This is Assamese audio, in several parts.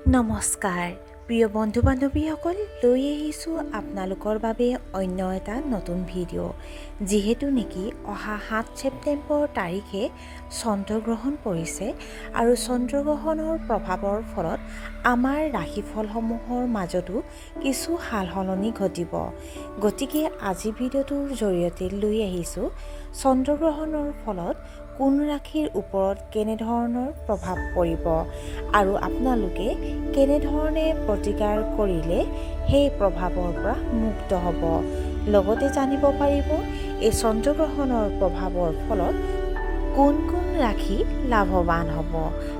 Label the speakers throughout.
Speaker 1: নমস্কাৰ প্ৰিয় বন্ধু বান্ধৱীসকল, লৈ আহিছোঁ আপোনালোকৰ বাবে অন্য এটা নতুন ভিডিঅ'। যিহেতু নেকি অহা ৭ ছেপ্টেম্বৰ তাৰিখে চন্দ্ৰগ্ৰহণ পৰিছে আৰু চন্দ্ৰগ্ৰহণৰ প্ৰভাৱৰ ফলত আমাৰ ৰাশিফলসমূহৰ মাজতো কিছু সাল সলনি ঘটিব। গতিকে আজি ভিডিঅ'টোৰ জৰিয়তে লৈ আহিছোঁ চন্দ্ৰগ্ৰহণৰ ফলত কোন ৰাশিৰ ওপৰত কেনেধৰণৰ প্ৰভাৱ পৰিব আৰু আপোনালোকে কেনেধৰণে প্ৰতিকাৰ কৰিলে সেই প্ৰভাৱৰ পৰা মুক্ত হ'ব। লগতে জানিব পাৰিব এই চন্দ্ৰগ্ৰহণৰ প্ৰভাৱৰ ফলত কোন কোন ৰাশি লাভৱান হ'ব।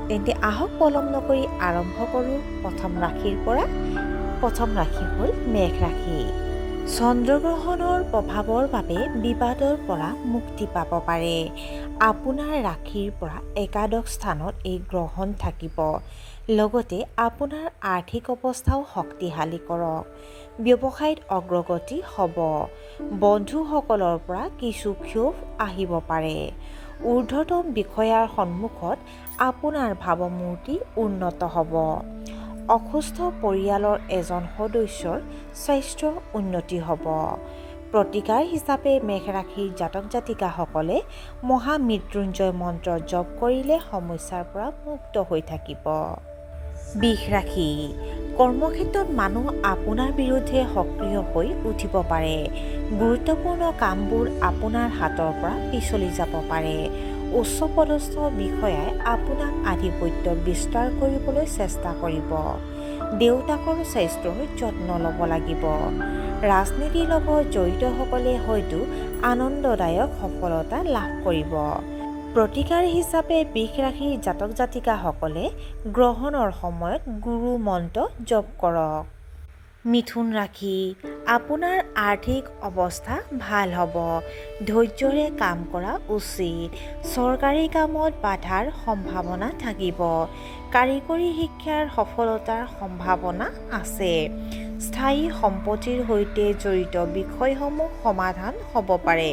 Speaker 1: তেন্তে আহক পলম নকৰি আৰম্ভ কৰোঁ প্ৰথম ৰাশিৰ পৰা। প্ৰথম ৰাশি হ'ল মেষ ৰাশি। চন্দ্ৰগ্ৰহণৰ প্ৰভাৱৰ বাবে বিবাদৰ পৰা মুক্তি পাব পাৰে। আপোনাৰ ৰাশিৰ পৰা একাদশ স্থানত এই গ্ৰহণ থাকিব। লগতে আপোনাৰ আৰ্থিক অৱস্থাও শক্তিশালী কৰক। ব্যৱসায়ত অগ্ৰগতি হ'ব। বন্ধুসকলৰ পৰা কিছু ক্ষোভ আহিব পাৰে। ঊৰ্ধ্বতম বিষয়াৰ সন্মুখত আপোনাৰ ভাৱমূৰ্তি উন্নত হ'ব। অসুস্থ পৰিয়ালৰ এজন সদস্যৰ স্বাস্থ্য উন্নতি হ'ব। প্ৰতিকাৰ হিচাপে মেষ ৰাশিৰ জাতক জাতিকাসকলে মহামৃত্যুঞ্জয় মন্ত্ৰ জপ কৰিলে সমস্যাৰ পৰা মুক্ত হৈ থাকিব। বৃষ ৰাশি। কৰ্মক্ষেত্ৰত মানুহ আপোনাৰ বিৰুদ্ধে সক্ৰিয় হৈ উঠিব পাৰে। গুৰুত্বপূৰ্ণ কামবোৰ আপোনাৰ হাতৰ পৰা পিছলি যাব পাৰে। উচ্চপদস্থ বিষয়াই আপোনাক আধিপত্য বিস্তাৰ কৰিবলৈ চেষ্টা কৰিব। দেউতাকৰ স্বাস্থ্যৰ যত্ন ল'ব লাগিব। ৰাজনীতিৰ লগত জড়িতসকলে হয়তো আনন্দদায়ক সফলতা লাভ কৰিব। প্ৰতিকাৰ হিচাপে বৃষ ৰাশিৰ জাতক জাতিকাসকলে গ্ৰহণৰ সময়ত গুৰু মন্ত্ৰ জপ কৰক। মিথুন ৰাশি। আপোনাৰ আৰ্থিক অৱস্থা ভাল হ'ব। ধৈৰ্য্যৰে কাম কৰা উচিত। চৰকাৰী কামত বাধাৰ সম্ভাৱনা থাকিব। কাৰিকৰী শিক্ষাৰ সফলতাৰ সম্ভাৱনা আছে। স্থায়ী সম্পত্তিৰ সৈতে জড়িত বিষয়সমূহ সমাধান হ'ব পাৰে।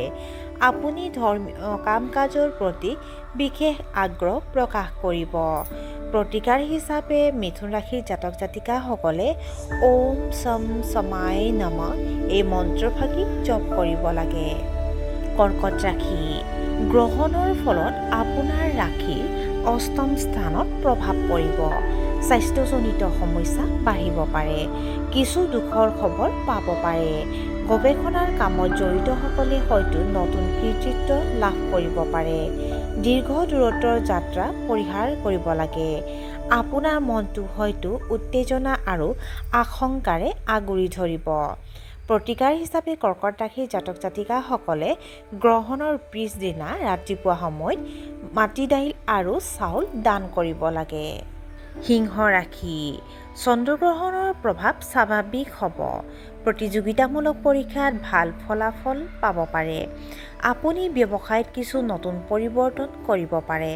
Speaker 1: আপুনি ধৰ্মীয় কাম-কাজৰ প্ৰতি বিশেষ আগ্ৰহ প্ৰকাশ কৰিব। প্ৰতিকাৰ হিচাপে মিথুন ৰাশিৰ জাতক জাতিকাসকলে ওম শম শমায় নমঃ এই মন্ত্ৰফাঁকি জপ কৰিব লাগে। কৰ্কট ৰাশি। গ্ৰহণৰ ফলত আপোনাৰ ৰাশিৰ অষ্টম স্থানত প্ৰভাৱ পৰিব। স্বাস্থ্যজনিত সমস্যা বাঢ়িব পাৰে। কিছু দুখৰ খবৰ পাব পাৰে। গৱেষণাৰ কামত জড়িতসকলে হয়তো নতুন কৃতিত্ব লাভ কৰিব পাৰে। দীৰ্ঘ দূৰত্বৰ যাত্ৰা পৰিহাৰ কৰিব লাগে। আপোনাৰ মনটো হয়তো উত্তেজনা আৰু আশংকাৰে আগুৰি ধৰিব। প্ৰতিকাৰ হিচাপে কৰ্কট ৰাশিৰ জাতক জাতিকাসকলে গ্ৰহণৰ পিছদিনা ৰাতিপুৱা সময়ত মাটি দাইল আৰু চাউল দান কৰিব লাগে। সিংহ ৰাশি। চন্দ্ৰগ্ৰহণৰ প্ৰভাৱ স্বাভাৱিক হ'ব। প্ৰতিযোগিতামূলক পৰীক্ষাত ভাল ফলাফল পাব পাৰে। আপুনি ব্যৱসায়ত কিছু নতুন পৰিৱৰ্তন কৰিব পাৰে।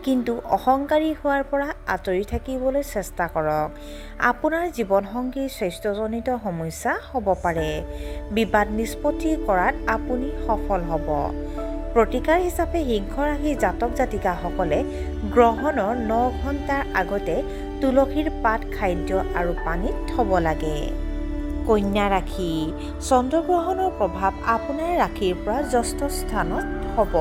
Speaker 1: কিন্তু অহংকাৰী হোৱাৰ পৰা আঁতৰি থাকিবলৈ চেষ্টা কৰক। আপোনাৰ জীৱনসংগীৰ স্বাস্থ্যজনিত সমস্যা হ'ব পাৰে। বিবাদ নিষ্পত্তি কৰাত আপুনি সফল হ'ব। প্ৰতিকাৰ হিচাপে সিংহ ৰাশিৰ জাতক জাতিকাসকলে গ্ৰহণৰ 9 ঘণ্টাৰ আগতে তুলসীৰ পাত খাদ্য আৰু পানীত থ'ব লাগে। কন্যা ৰাশি। চন্দ্ৰগ্ৰহণৰ প্ৰভাৱ আপোনাৰ ৰাশিৰ পৰা ষষ্ঠ স্থানত হ'ব।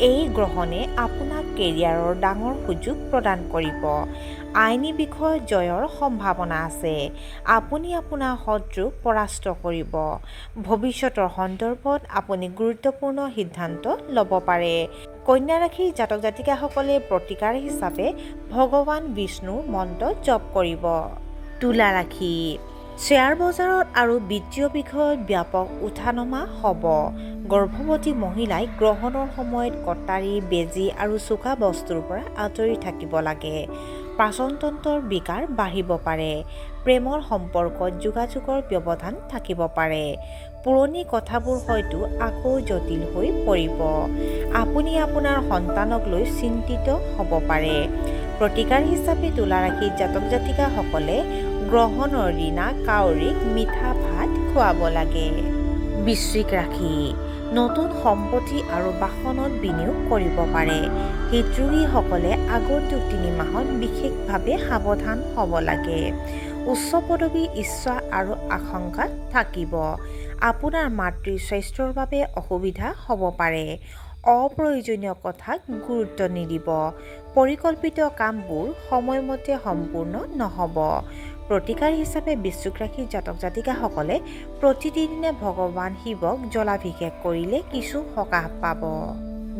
Speaker 1: এই গ্ৰহণে আপোনাক কেৰিয়াৰৰ ডাঙৰ সুযোগ প্ৰদান কৰিব। আইনী বিষয়ত জয়ৰ সম্ভাৱনা আছে। আপুনি আপোনাৰ শত্ৰুক পৰাস্ত কৰিব। ভৱিষ্যতৰ সন্দৰ্ভত আপুনি গুৰুত্বপূৰ্ণ সিদ্ধান্ত ল'ব পাৰে। কন্যা ৰাশিৰ জাতক জাতিকাসকলে প্ৰতিকাৰ হিচাপে ভগৱান বিষ্ণুৰ মন্ত্ৰ জপ কৰিব। তুলা ৰাশি। শ্বেয়াৰ বজাৰত আৰু বিত্তীয় বিষয়ত ব্যাপক উঠা-নমা হ'ব। গৰ্ভৱতী মহিলাই গ্ৰহণৰ সময়ত কটাৰী, বেজী আৰু চোকা বস্তুৰ পৰা আঁতৰি থাকিব লাগে। পাচনতন্ত্ৰৰ বিকাৰ বাঢ়িব পাৰে। প্ৰেমৰ সম্পৰ্কত যোগাযোগৰ ব্যৱধান থাকিব পাৰে। পুৰণি কথাবোৰ হয়তো আকৌ জটিল হৈ পৰিব। আপুনি আপোনাৰ সন্তানক লৈ চিন্তিত হ'ব পাৰে। প্ৰতিকাৰ হিচাপে তুলা ৰাশিৰ জাতক জাতিকাসকলে গ্ৰহণৰ দিনা কাউৰীক মিঠা ভাত খুৱাব লাগে। বৃশ্চিক ৰাশি। নতুন সম্পত্তি আৰু বাহনত বিনিয়োগ কৰিব পাৰে। হৃদৰোগীসকলে আগন্তুক 3 মাহত বিশেষভাৱে সাৱধান হ'ব লাগে। উচ্চ পদবীৰ ইচ্ছা আৰু আকাংক্ষা থাকিব। আপোনাৰ মাতৃৰ স্বাস্থ্যৰ বাবে অসুবিধা হ'ব পাৰে। অপ্ৰয়োজনীয় কথাত গুৰুত্ব নিদিব। পৰিকল্পিত কামবোৰ সময়মতে সম্পূৰ্ণ নহ'ব। প্ৰতিকাৰ হিচাপে বৃশ্চিক ৰাশিৰ জাতক জাতিকাসকলে প্ৰতিদিনে ভগৱান শিৱক জলাভিষেক কৰিলে কিছু সকাহ পাব।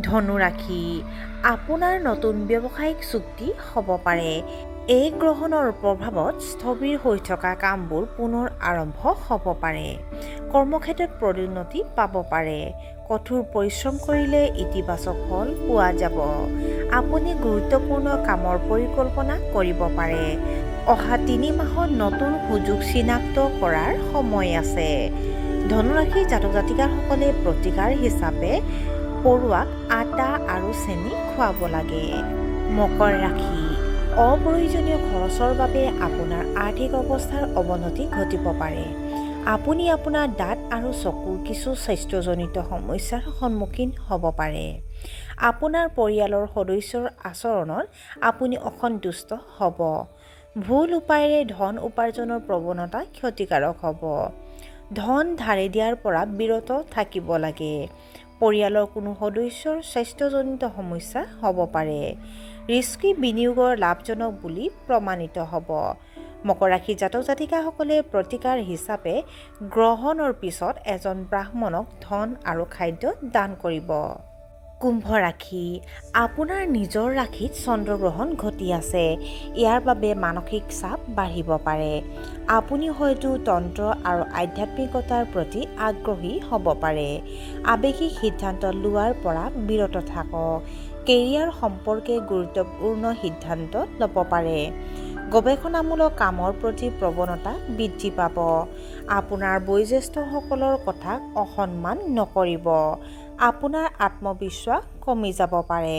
Speaker 1: ধনু ৰাশি, আপোনাৰ নতুন ব্যৱসায়িক চুক্তি হ'ব পাৰে। এই গ্ৰহণৰ প্ৰভাৱত স্থবিৰ হৈ থকা কামবোৰ পুনৰ আৰম্ভ হ'ব পাৰে। কৰ্মক্ষেত্ৰত পদোন্নতি পাব পাৰে। কঠোৰ পৰিশ্ৰম কৰিলে ইতিবাচক ফল পোৱা যাব। আপুনি গুৰুত্বপূৰ্ণ কামৰ পৰিকল্পনা কৰিব পাৰে। অহা 3 মাহত নতুন সুযোগ চিনাক্ত কৰাৰ সময় আছে। ধনুৰাশিৰ জাতক জাতিকাসকলে প্ৰতিকাৰ হিচাপে পৰুৱাক আটা আৰু চেনি খুৱাব লাগে। মকৰ ৰাশি, অপ্ৰয়োজনীয় খৰচৰ বাবে আপোনাৰ আৰ্থিক অৱস্থাৰ অৱনতি ঘটিব পাৰে। আপুনি আপোনাৰ দাঁত আৰু চকুৰ কিছু স্বাস্থ্যজনিত সমস্যাৰ সন্মুখীন হ'ব পাৰে। আপোনাৰ পৰিয়ালৰ সদস্যৰ আচৰণত আপুনি অসন্তুষ্ট হ'ব। ভুল উপায়েৰে ধন উপাৰ্জনৰ প্ৰৱণতা ক্ষতিকাৰক হ'ব। ধন ধাৰে দিয়াৰ পৰা বিৰত থাকিব লাগে। পৰিয়ালৰ কোনো সদস্যৰ স্বাস্থ্যজনিত সমস্যা হ'ব পাৰে। ৰিস্কি বিনিয়োগৰ লাভজনক বুলি প্ৰমাণিত হ'ব। মকৰ ৰাশিৰ জাতক জাতিকাসকলে প্ৰতিকাৰ হিচাপে গ্ৰহণৰ পিছত এজন ব্ৰাহ্মণক ধন আৰু খাদ্য দান কৰিব। কুম্ভ ৰাশি, আপোনাৰ নিজৰ ৰাশিত চন্দ্ৰগ্ৰহণ ঘটি আছে। ইয়াৰ বাবে মানসিক চাপ বাঢ়িব পাৰে। আপুনি হয়তো তন্ত্ৰ আৰু আধ্যাত্মিকতাৰ প্ৰতি আগ্ৰহী হ'ব পাৰে। আৱেগিক সিদ্ধান্ত লোৱাৰ পৰা বিৰত থাকক। কেৰিয়াৰ সম্পৰ্কে গুৰুত্বপূৰ্ণ সিদ্ধান্ত ল'ব পাৰে। গৱেষণামূলক কামৰ প্ৰতি প্ৰৱণতা বৃদ্ধি পাব। আপোনাৰ বয়োজ্যেষ্ঠসকলৰ কথাক অসন্মান নকৰিব। আপোনাৰ আত্মবিশ্বাস কমি যাব পাৰে।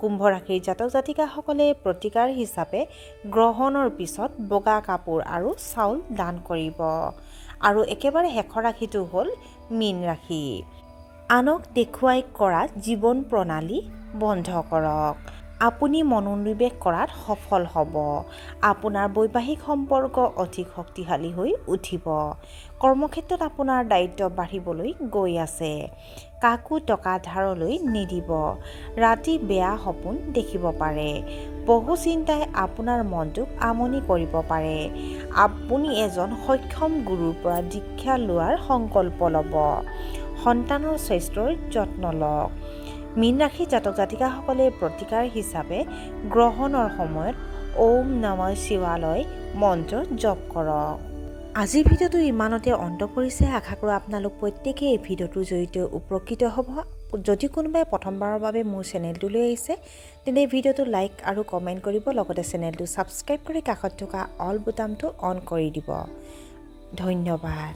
Speaker 1: কুম্ভ ৰাশিৰ জাতক জাতিকাসকলে প্ৰতিকাৰ হিচাপে গ্ৰহণৰ পিছত বগা কাপোৰ আৰু চাউল দান কৰিব। আৰু একেবাৰে শেষৰ ৰাশিটো হ'ল মীন ৰাশি। আনক দেখুৱাই কৰা জীৱন প্ৰণালী বন্ধ কৰক। আপুনি মনোনিৱেশ কৰাত সফল হ'ব। আপোনাৰ বৈবাহিক সম্পৰ্ক অধিক শক্তিশালী হৈ উঠিব। কৰ্মক্ষেত্ৰত আপোনাৰ দায়িত্ব বাঢ়িবলৈ গৈ আছে। কাকো টকা ধাৰলৈ নিদিব। ৰাতি বেয়া সপোন দেখিব পাৰে। বহু চিন্তাই আপোনাৰ মনটোক আমনি কৰিব পাৰে। আপুনি এজন সক্ষম গুৰুৰ পৰা দীক্ষা লোৱাৰ সংকল্প ল'ব। সন্তানৰ স্বাস্থ্যৰ যত্ন লওক। মীন ৰাশিৰ জাতক জাতিকাসকলে প্ৰতিকাৰ হিচাপে গ্ৰহণৰ সময়ত ওম নমঃ শিৱায় মন্ত্ৰ জপ কৰক। আজিৰ ভিডিঅ'টো ইমানতে অন্ত পৰিছে। আশা কৰোঁ আপোনালোক প্ৰত্যেকেই এই ভিডিঅ'টোৰ জৰিয়তে উপকৃত হ'ব। যদি কোনোবাই প্ৰথমবাৰৰ বাবে মোৰ চেনেলটোলৈ আহিছে তেন্তে ভিডিঅ'টো লাইক আৰু কমেণ্ট কৰিব। লগতে চেনেলটো ছাবস্ক্ৰাইব কৰি কাষত থকা অল বুটামটো অন কৰি দিব। ধন্যবাদ।